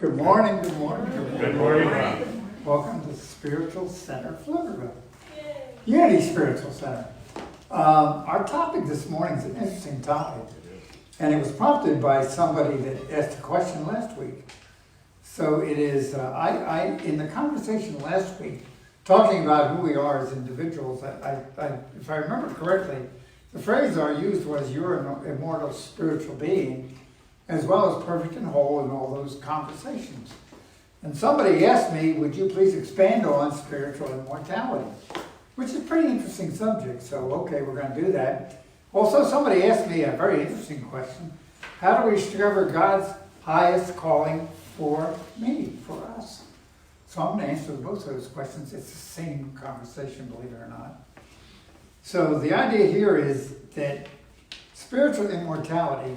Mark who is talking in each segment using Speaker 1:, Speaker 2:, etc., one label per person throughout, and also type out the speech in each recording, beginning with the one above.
Speaker 1: Good morning, good morning, good morning.
Speaker 2: Good morning.
Speaker 1: Welcome to Spiritual Center, Pflugerville. Unity Spiritual Center. Our topic this morning is an interesting topic. And it was prompted by somebody that asked a question last week. So it is, in the conversation last week, talking about who we are as individuals, if I remember correctly, the phrase I used was, "You're an immortal spiritual being," as well as perfect and whole in all those conversations. And somebody asked me, would you please expand on spiritual immortality? Which is a pretty interesting subject, so okay, we're going to do that. Also, somebody asked me a very interesting question. How do we discover God's highest calling for me, for us? So I'm going to answer both of those questions. It's the same conversation, believe it or not. So the idea here is that spiritual immortality,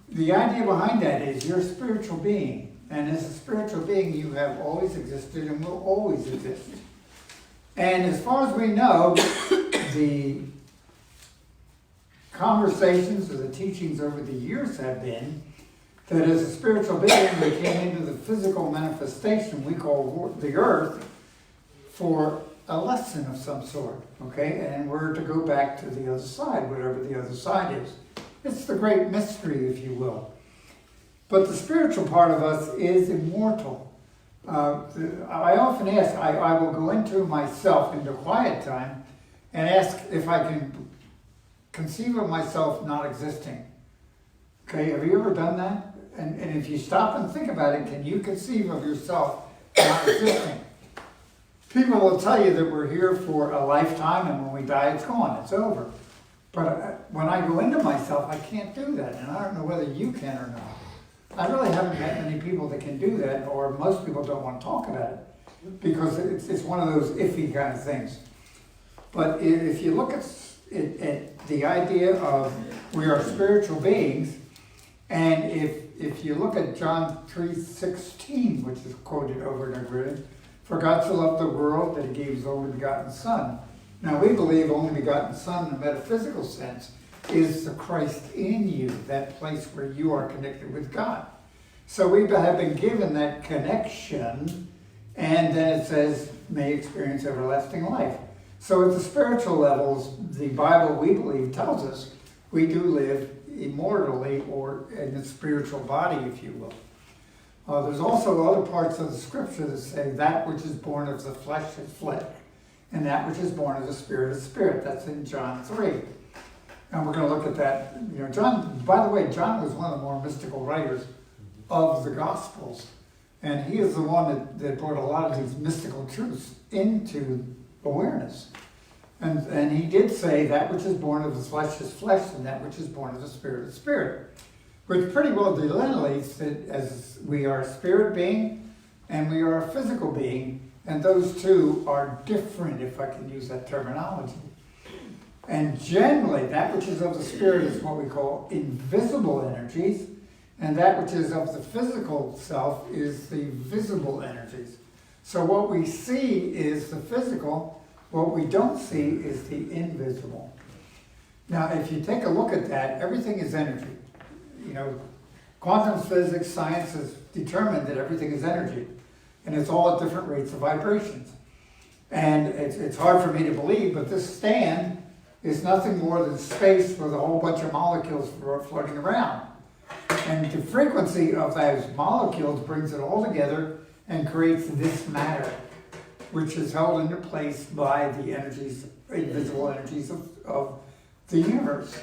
Speaker 1: the idea behind that is you're a spiritual being. And as a spiritual being, you have always existed and will always exist. And as far as we know, the conversations or the teachings over the years have been that as a spiritual being, we came into the physical manifestation we call the earth for a lesson of some sort, okay? And we're to go back to the other side, whatever the other side is. It's the great mystery, if you will. But the spiritual part of us is immortal. I often ask, I will go into myself, into quiet time, and ask if I can conceive of myself not existing. Okay, have you ever done that? And if you stop and think about it, can you conceive of yourself not existing? People will tell you that we're here for a lifetime, and when we die, it's gone, it's over. But when I go into myself, I can't do that, and I don't know whether you can or not. I really haven't met many people that can do that, or most people don't want to talk about it, because it's one of those iffy kind of things. But if you look at the idea of we are spiritual beings, and if you look at John 3:16, which is quoted over and over again, "For God so loved the world that he gave his only begotten Son." Now we believe only begotten Son in a metaphysical sense is the Christ in you, that place where you are connected with God. So we have been given that connection, and then it says, may experience everlasting life. So at the spiritual levels, the Bible, we believe, tells us we do live immortally, or in a spiritual body, if you will. There's also other parts of the scripture that say that which is born of the flesh is flesh, and that which is born of the spirit is spirit. That's in John 3. And we're going to look at that. You know, John, by the way, John was one of the more mystical writers of the Gospels. And he is the one that brought a lot of these mystical truths into awareness. And he did say that which is born of the flesh is flesh, and that which is born of the spirit is spirit. Which pretty well delineates that as we are a spirit being and we are a physical being, and those two are different, if I can use that terminology. And generally, that which is of the spirit is what we call invisible energies, and that which is of the physical self is the visible energies. So what we see is the physical, what we don't see is the invisible. Now, if you take a look at that, everything is energy. You know, quantum physics, science has determined that everything is energy, and it's all at different rates of vibrations. And it's hard for me to believe, but this stand is nothing more than space with a whole bunch of molecules floating around. And the frequency of those molecules brings it all together and creates this matter, which is held into place by the energies, invisible energies of the universe.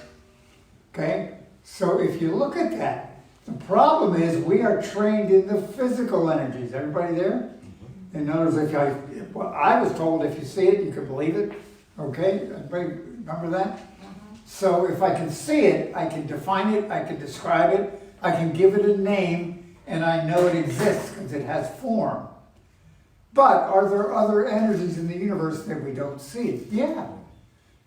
Speaker 1: Okay? So if you look at that, the problem is we are trained in the physical energies. Everybody there? In other words, I was told if you see it, you can believe it. Okay? Everybody remember that? So if I can see it, I can define it, I can describe it, I can give it a name, and I know it exists because it has form. But are there other energies in the universe that we don't see? Yeah.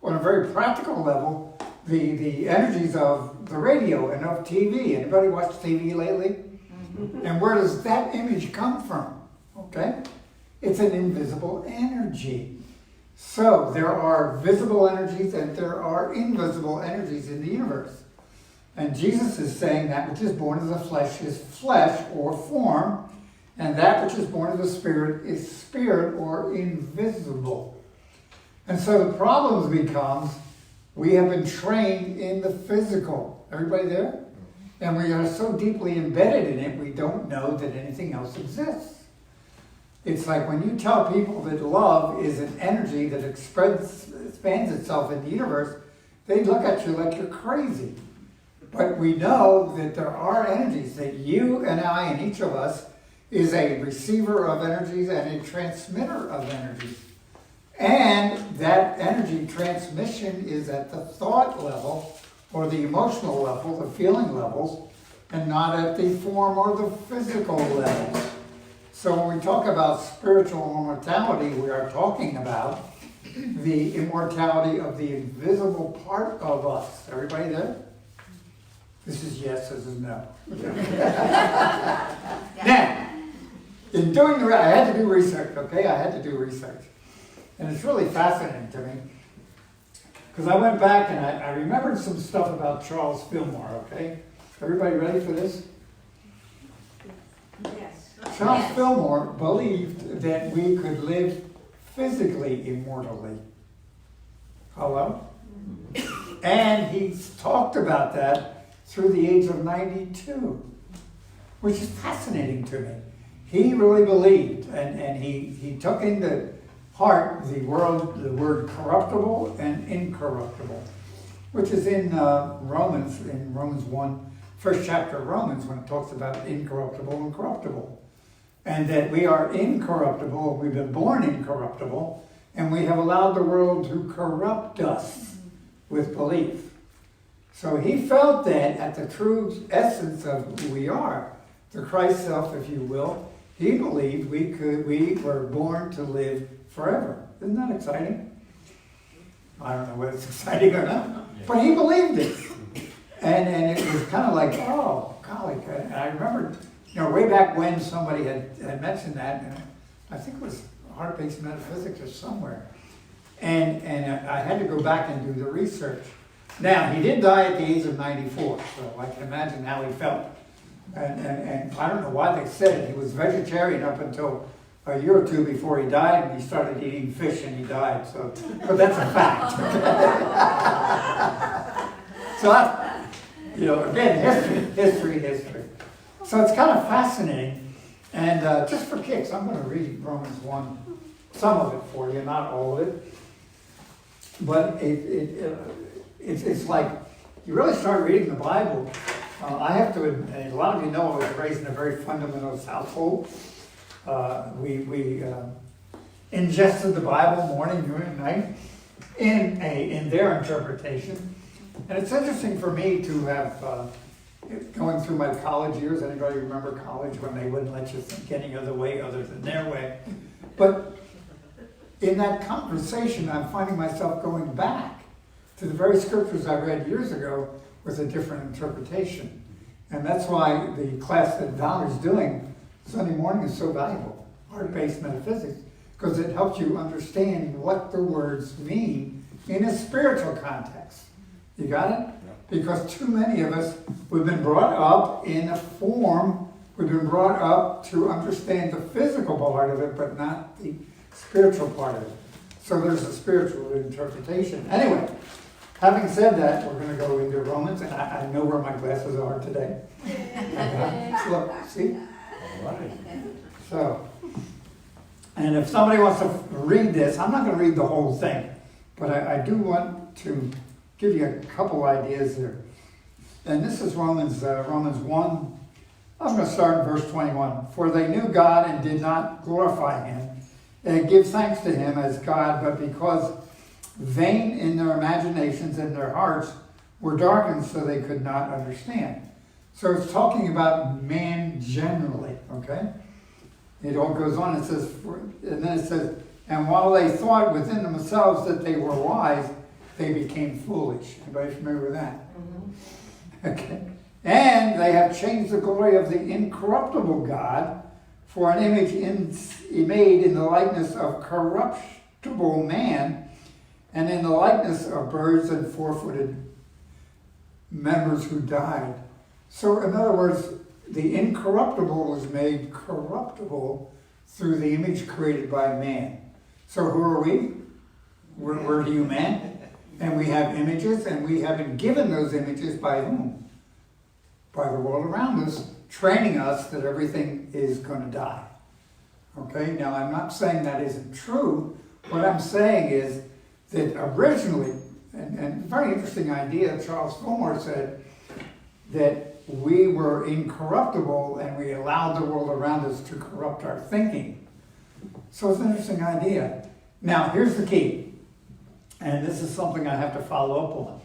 Speaker 1: On a very practical level, the energies of the radio and of TV. Anybody watch TV lately? Mm-hmm. And where does that image come from? Okay? It's an invisible energy. So there are visible energies and there are invisible energies in the universe. And Jesus is saying that which is born of the flesh is flesh or form, and that which is born of the Spirit is spirit or invisible. And so the problem becomes we have been trained in the physical. Everybody there? And we are so deeply embedded in it, we don't know that anything else exists. It's like when you tell people that love is an energy that expands itself in the universe, they look at you like you're crazy. But we know that there are energies, that you and I and each of us is a receiver of energies and a transmitter of energies. And that energy transmission is at the thought level or the emotional level, the feeling levels, and not at the form or the physical levels. So when we talk about spiritual immortality, we are talking about the immortality of the invisible part of us. Everybody there? This is yes, this is no. Now, in doing I had to do research, okay? I had to do research. And it's really fascinating to me. Because I went back and I remembered some stuff about Charles Fillmore, okay? Everybody ready for this?
Speaker 2: Yes.
Speaker 1: Charles Fillmore believed that we could live physically immortally. Hello? And he's talked about that through the age of 92, which is fascinating to me. He really believed, and he took into heart the word corruptible and incorruptible, which is in Romans 1, first chapter of Romans, when it talks about incorruptible and corruptible. And that we are incorruptible, we've been born incorruptible, and we have allowed the world to corrupt us with belief. So he felt that at the true essence of who we are, the Christ self, if you will, he believed we were born to live forever. Isn't that exciting? I don't know whether it's exciting or not, but he believed it. And it was kind of like, oh, golly. And I remember, way back when somebody had mentioned that, and I think it was Heart-Based Metaphysics or somewhere. And I had to go back and do the research. Now, he did die at the age of 94, so I can imagine how he felt. And I don't know why they said it. He was vegetarian up until a year or two before he died, and he started eating fish and he died. So, but that's a fact. So that's, again, history. So it's kind of fascinating. And just for kicks, I'm going to read Romans 1, some of it for you, not all of it. But it's like you really start reading the Bible. I have to admit, a lot of you know I was raised in a very fundamentalist household. We ingested the Bible morning, noon, and night in their interpretation. And it's interesting for me to have, going through my college years, anybody remember college when they wouldn't let you think any other way other than their way? But in that conversation, I'm finding myself going back to the very scriptures I read years ago with a different interpretation. And that's why the class that Valerie's doing Sunday morning is so valuable, Heart-Based Metaphysics, because it helps you understand what the words mean in a spiritual context. You got it? Because too many of us, we've been brought up in a form, we've been brought up to understand the physical part of it, but not the spiritual part of it. So there's a spiritual interpretation. Anyway, having said that, we're going to go into Romans, and I know where my glasses are today. Look, see? All right. So, and if somebody wants to read this, I'm not going to read the whole thing, but I do want to give you a couple ideas here. And this is Romans 1. I'm going to start in verse 21. For they knew God and did not glorify him and give thanks to him as God, but because vain in their imaginations and their hearts were darkened so they could not understand. So it's talking about man generally, okay? It all goes on, it says, and then it says, and while they thought within themselves that they were wise, they became foolish. Anybody familiar with that? Mm-hmm. Okay. And they have changed the glory of the incorruptible God for an image made in the likeness of corruptible man, and in the likeness of birds and four-footed members who died. So in other words, the incorruptible was made corruptible through the image created by man. So who are we? We're human, and we have images, and we have been given those images by whom? By the world around us, training us that everything is going to die. Okay, now I'm not saying that isn't true. What I'm saying is that originally, and very interesting idea, Charles Fillmore said that we were incorruptible and we allowed the world around us to corrupt our thinking. So it's an interesting idea. Now, here's the key, and this is something I have to follow up on.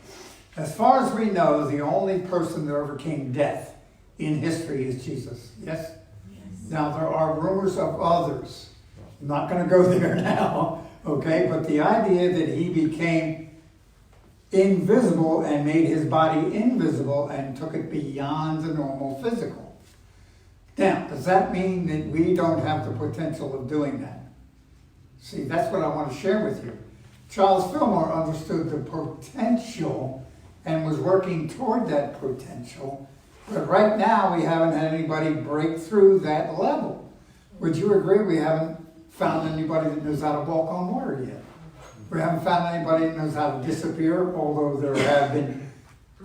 Speaker 1: As far as we know, the only person that overcame death in history is Jesus. Yes? Now, there are rumors of others. I'm not going to go there now, okay? But the idea that he became invisible and made his body invisible and took it beyond the normal physical. Now, does that mean that we don't have the potential of doing that? See, that's what I want to share with you. Charles Fillmore understood the potential and was working toward that potential. But right now, we haven't had anybody break through that level. Would you agree we haven't found anybody that knows how to walk on water yet? We haven't found anybody that knows how to disappear, although there have been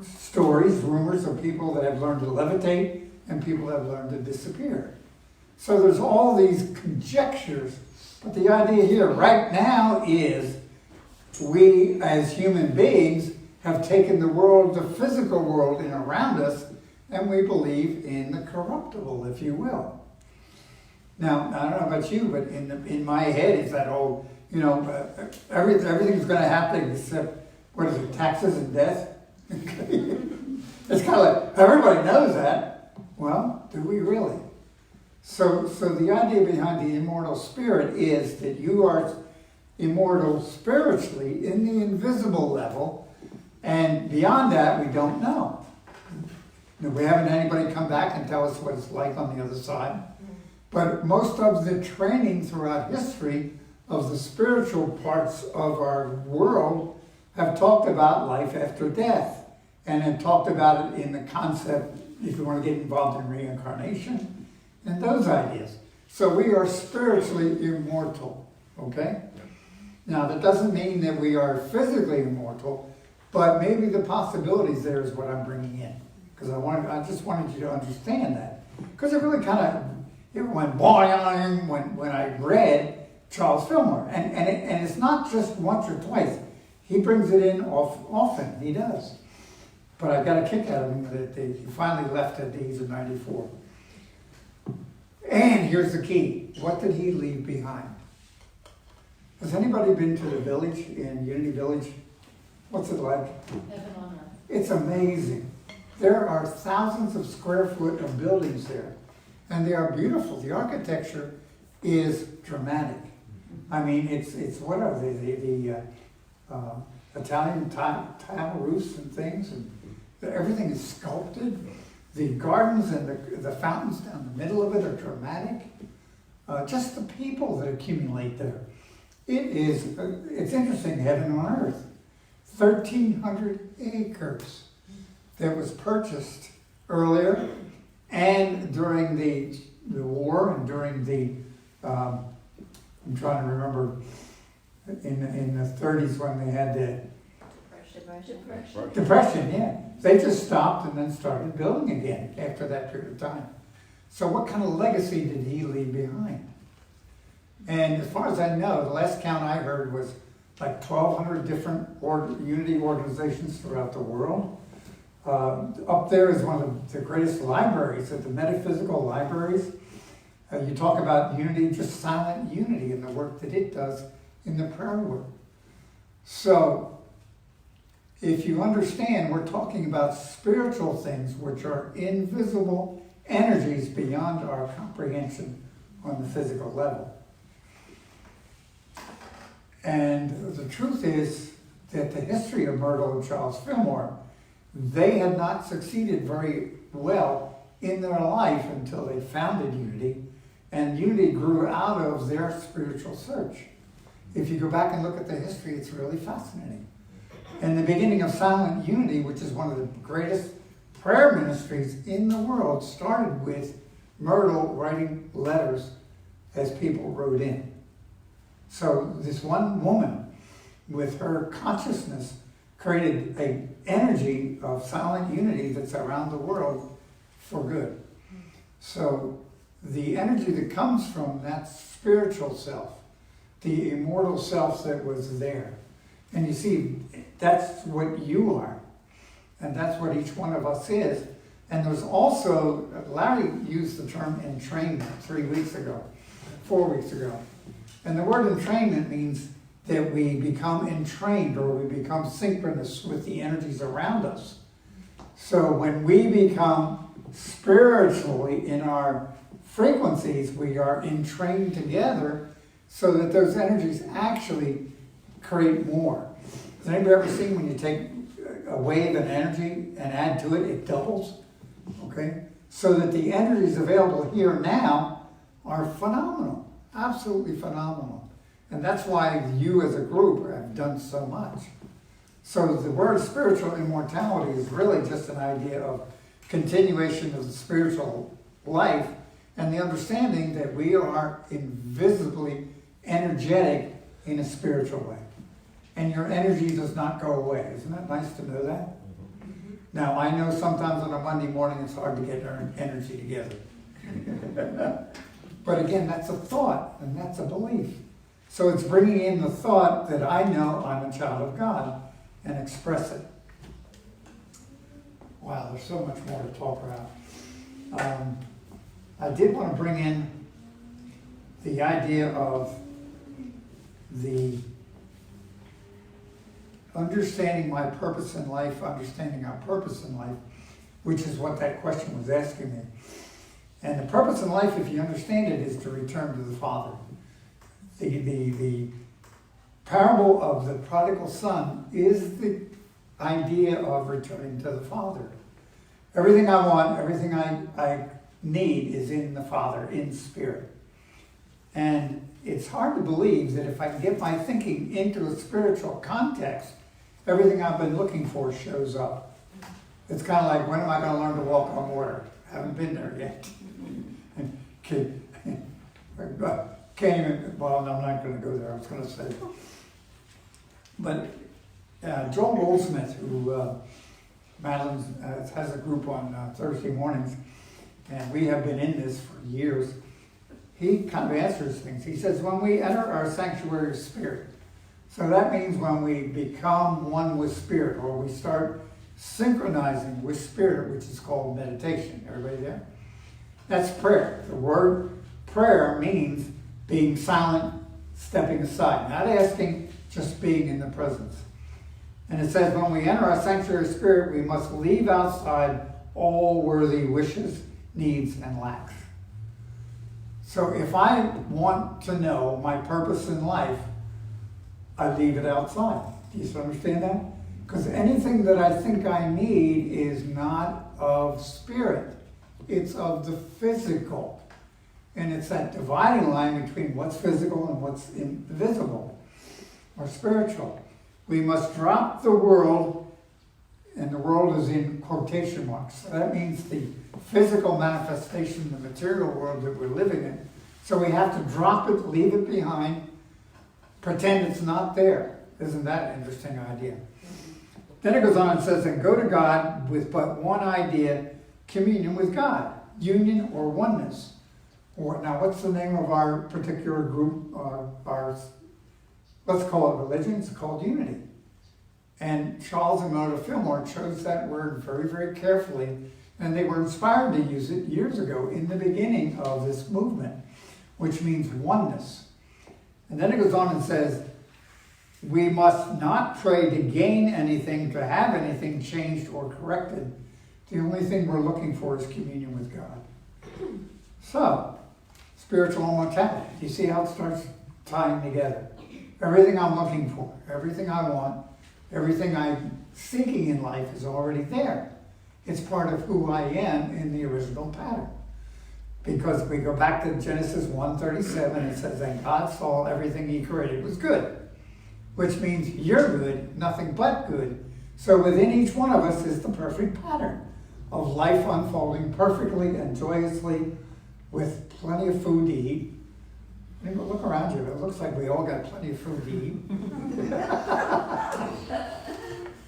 Speaker 1: stories, rumors of people that have learned to levitate and people that have learned to disappear. So there's all these conjectures, but the idea here right now is we as human beings have taken the world, the physical world in around us, and we believe in the corruptible, if you will. Now, I don't know about you, but in my head is that whole, everything's going to happen except, what is it, taxes and death? It's kind of like, everybody knows that. Well, do we really? So the idea behind the immortal spirit is that you are immortal spiritually in the invisible level, and beyond that, we don't know. We haven't had anybody come back and tell us what it's like on the other side. But most of the training throughout history of the spiritual parts of our world have talked about life after death, and have talked about it in the concept, if you want to get involved in reincarnation, and those ideas. So we are spiritually immortal, okay? Now, that doesn't mean that we are physically immortal, but maybe the possibilities there is what I'm bringing in. Because I just wanted you to understand that. Because it really it went boing when I read Charles Fillmore. And it's not just once or twice. He brings it in often. He does. But I got a kick out of him that he finally left at the age of 94. And here's the key. What did he leave behind? Has anybody been to the village in Unity Village? What's it like?
Speaker 2: Heaven on earth.
Speaker 1: It's amazing. There are thousands of square foot of buildings there. And they are beautiful. The architecture is dramatic. I mean, it's what are they? The Italian tile roofs and things. And everything is sculpted. The gardens and the fountains down the middle of it are dramatic. Just the people that accumulate there. It's interesting, heaven on earth. 1,300 acres that was purchased earlier and during the war and during the, I'm trying to remember, in the 30s when they had the Depression, yeah. They just stopped and then started building again after that period of time. So what kind of legacy did he leave behind? And as far as I know, the last count I heard was like 1,200 different unity organizations throughout the world. Up there is one of the greatest libraries, at the metaphysical libraries. You talk about unity, just silent unity in the work that it does in the prayer work. So, if you understand, we're talking about spiritual things which are invisible energies beyond our comprehension on the physical level. And the truth is that the history of Myrtle and Charles Fillmore, they had not succeeded very well in their life until they founded Unity, and Unity grew out of their spiritual search. If you go back and look at the history, it's really fascinating. And the beginning of silent unity, which is one of the greatest prayer ministries in the world, started with Myrtle writing letters as people wrote in. So this one woman, with her consciousness, created an energy of silent unity that's around the world for good. So the energy that comes from that spiritual self, the immortal self that was there. And you see, that's what you are. And that's what each one of us is. And there's also, Larry used the term entrainment 4 weeks ago. And the word entrainment means that we become entrained, or we become synchronous with the energies around us. So when we become spiritually in our frequencies, we are entrained together so that those energies actually create more. Has anybody ever seen when you take a wave of energy and add to it, it doubles? Okay? So that the energies available here now are phenomenal, absolutely phenomenal. And that's why you as a group have done so much. So the word spiritual immortality is really just an idea of continuation of the spiritual life and the understanding that we are invisibly energetic in a spiritual way. And your energy does not go away. Isn't that nice to know that? Now, I know sometimes on a Monday morning it's hard to get our energy together. But again, that's a thought and that's a belief. So it's bringing in the thought that I know I'm a child of God and express it. Wow, there's so much more to talk about. I did want to bring in the idea of the understanding my purpose in life, understanding our purpose in life, which is what that question was asking me. And the purpose in life, if you understand it, is to return to the Father. The parable of the prodigal son is the idea of returning to the Father. Everything I want, everything I need is in the Father, in spirit. And it's hard to believe that if I can get my thinking into a spiritual context, everything I've been looking for shows up. It's kind of like, when am I going to learn to walk on water? I haven't been there yet. Can't even, well, I'm not going to go there, I was going to say. But Joel Goldsmith, who Madeline has a group on Thursday mornings, and we have been in this for years, he kind of answers things. He says, when we enter our sanctuary of spirit, so that means when we become one with spirit, or we start synchronizing with spirit, which is called meditation. Everybody there? That's prayer. The word prayer means being silent, stepping aside, not asking, just being in the presence. And it says, when we enter our sanctuary of spirit, we must leave outside all worthy wishes, needs, and lacks. So if I want to know my purpose in life, I leave it outside. Do you understand that? Because anything that I think I need is not of spirit. It's of the physical. And it's that dividing line between what's physical and what's invisible or spiritual. We must drop the world, and the world is in quotation marks. So that means the physical manifestation, the material world that we're living in. So we have to drop it, leave it behind, pretend it's not there. Isn't that an interesting idea? Then it goes on and says, and go to God with but one idea, communion with God, union or oneness. Or now, what's the name of our particular group? Let's call it religion. It's called unity. And Charles and Mona Fillmore chose that word very, very carefully, and they were inspired to use it years ago in the beginning of this movement, which means oneness. And then it goes on and says, we must not pray to gain anything, to have anything changed or corrected. The only thing we're looking for is communion with God. So, spiritual immortality. Do you see how it starts tying together? Everything I'm looking for, everything I want, everything I'm seeking in life is already there. It's part of who I am in the original pattern. Because if we go back to Genesis 1:37, it says, and God saw everything he created was good. which means you're good, nothing but good. So within each one of us is the perfect pattern of life unfolding perfectly and joyously with plenty of food to eat. I mean, look around you. It looks like we all got plenty of food to eat.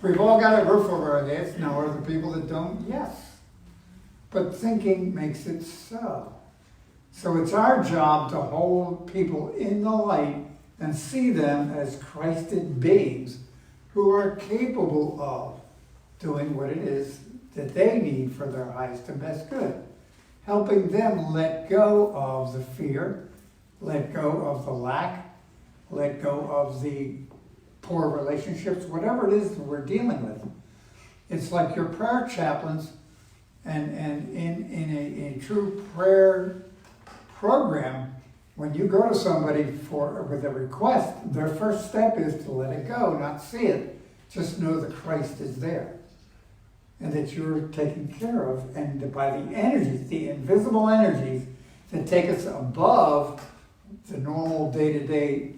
Speaker 1: We've all got a roof over our heads. Now, are there people that don't? Yes. But thinking makes it so. So it's our job to hold people in the light and see them as Christed beings who are capable of doing what it is that they need for their highest and best good. Helping them let go of the fear, let go of the lack, let go of the poor relationships, whatever it is that we're dealing with. It's like your prayer chaplains, and in a true prayer program, when you go to somebody with a request, their first step is to let it go, not see it. Just know that Christ is there and that you're taken care of, and that by the energies, the invisible energies that take us above the normal day-to-day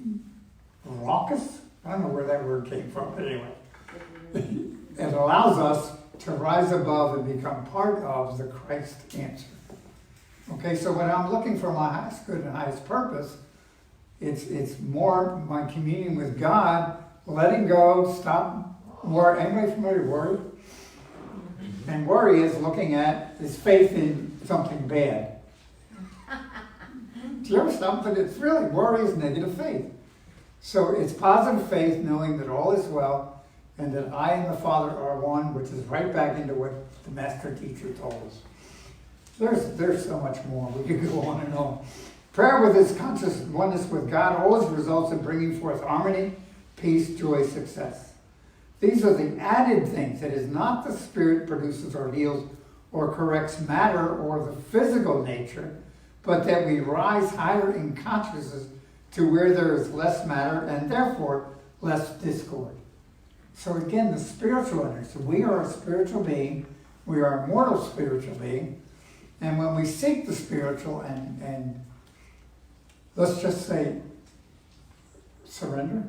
Speaker 1: raucous, I don't know where that word came from, but anyway, it allows us to rise above and become part of the Christ answer. Okay, so when I'm looking for my highest good and highest purpose, it's more my communion with God, letting go, stop worry. Anybody familiar with worry? And worry is looking at is faith in something bad. Do you ever something? It's really worry is negative faith. So it's positive faith, knowing that all is well, and that I and the Father are one, which is right back into what the master teacher told us. There's so much more. We could go on and on. Prayer with its conscious oneness with God always results in bringing forth harmony, peace, joy, success. These are the added things. It is not the Spirit produces or heals or corrects matter or the physical nature, but that we rise higher in consciousness to where there is less matter and therefore less discord. So again, the spiritual energy. So we are a spiritual being. We are a mortal spiritual being. And when we seek the spiritual and let's just say surrender,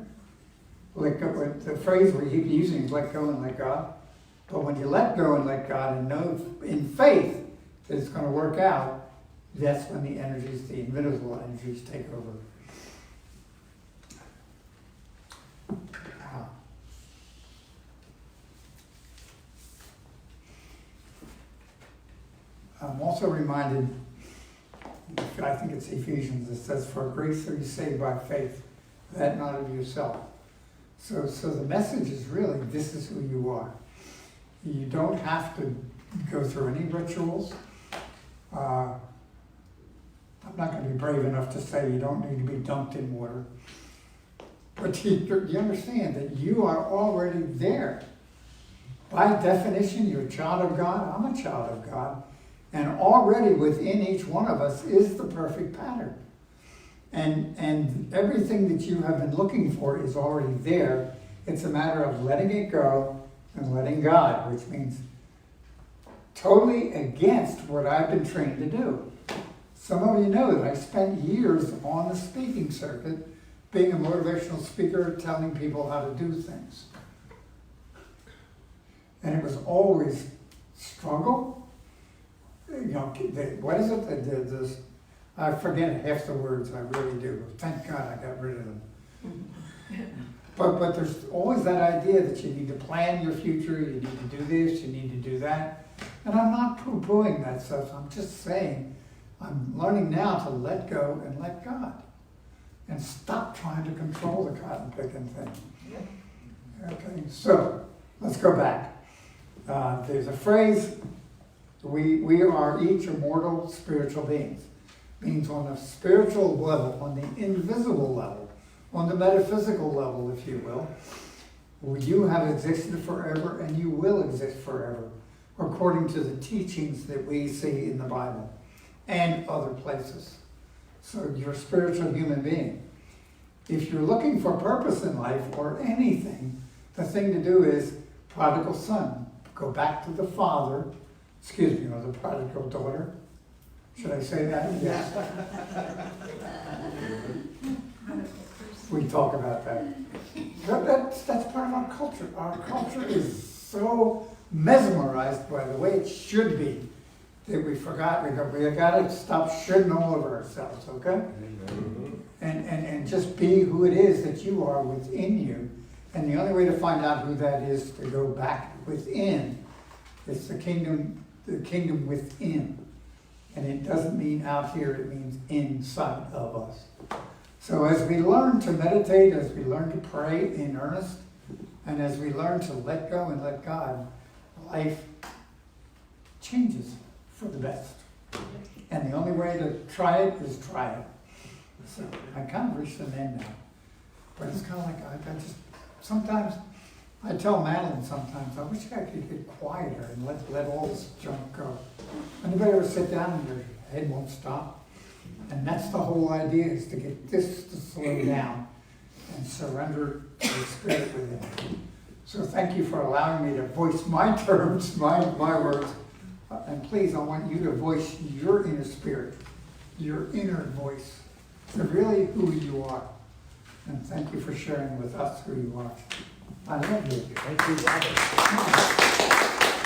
Speaker 1: let go. The phrase we keep using is let go and let God. But when you let go and let God and know in faith that it's going to work out, that's when the energies, the invisible energies, take over. Wow. I'm also reminded, I think it's Ephesians, it says, "For grace are you saved by faith, that not of yourself." So the message is really, this is who you are. You don't have to go through any rituals. I'm not going to be brave enough to say you don't need to be dunked in water. But you understand that you are already there. By definition, you're a child of God. I'm a child of God. And already within each one of us is the perfect pattern. And everything that you have been looking for is already there. It's a matter of letting it go and letting God, which means totally against what I've been trained to do. Some of you know that I spent years on the speaking circuit, being a motivational speaker, telling people how to do things. And it was always struggle. You know, what is it? I forget half the words, I really do. Thank God I got rid of them. But there's always that idea that you need to plan your future, you need to do this, you need to do that. And I'm not poo-pooing that stuff, I'm just saying, I'm learning now to let go and let God. And stop trying to control the cotton picking thing. Okay, so let's go back. There's a phrase, we are each immortal spiritual beings. Means on a spiritual level, on the invisible level, on the metaphysical level, if you will, you have existed forever and you will exist forever, according to the teachings that we see in the Bible and other places. So you're a spiritual human being. If you're looking for purpose in life or anything, the thing to do is prodigal son. Go back to the father, or the prodigal daughter. Should I say that? Yes. we talk about that. But that's part of our culture. Our culture is so mesmerized by the way it should be that we forgot. We got to stop shitting all over ourselves, okay? And just be who it is that you are within you. And the only way to find out who that is to go back within. It's the kingdom within. And it doesn't mean out here, it means inside of us. So as we learn to meditate, as we learn to pray in earnest, and as we learn to let go and let God, life changes for the best. And the only way to try it is try it. So I kind of reached an end now. But it's kind of like, I just, sometimes, I tell Madeline sometimes, I wish I could get quieter and let all this junk go. Anybody ever sit down and your head won't stop? And that's the whole idea, is to get this to slow down and surrender to the Spirit within. So thank you for allowing me to voice my terms, my words. And please, I want you to voice your inner spirit, your inner voice, to really who you are. And thank you for sharing with us who you are. I love you.
Speaker 2: Thank you, Robert.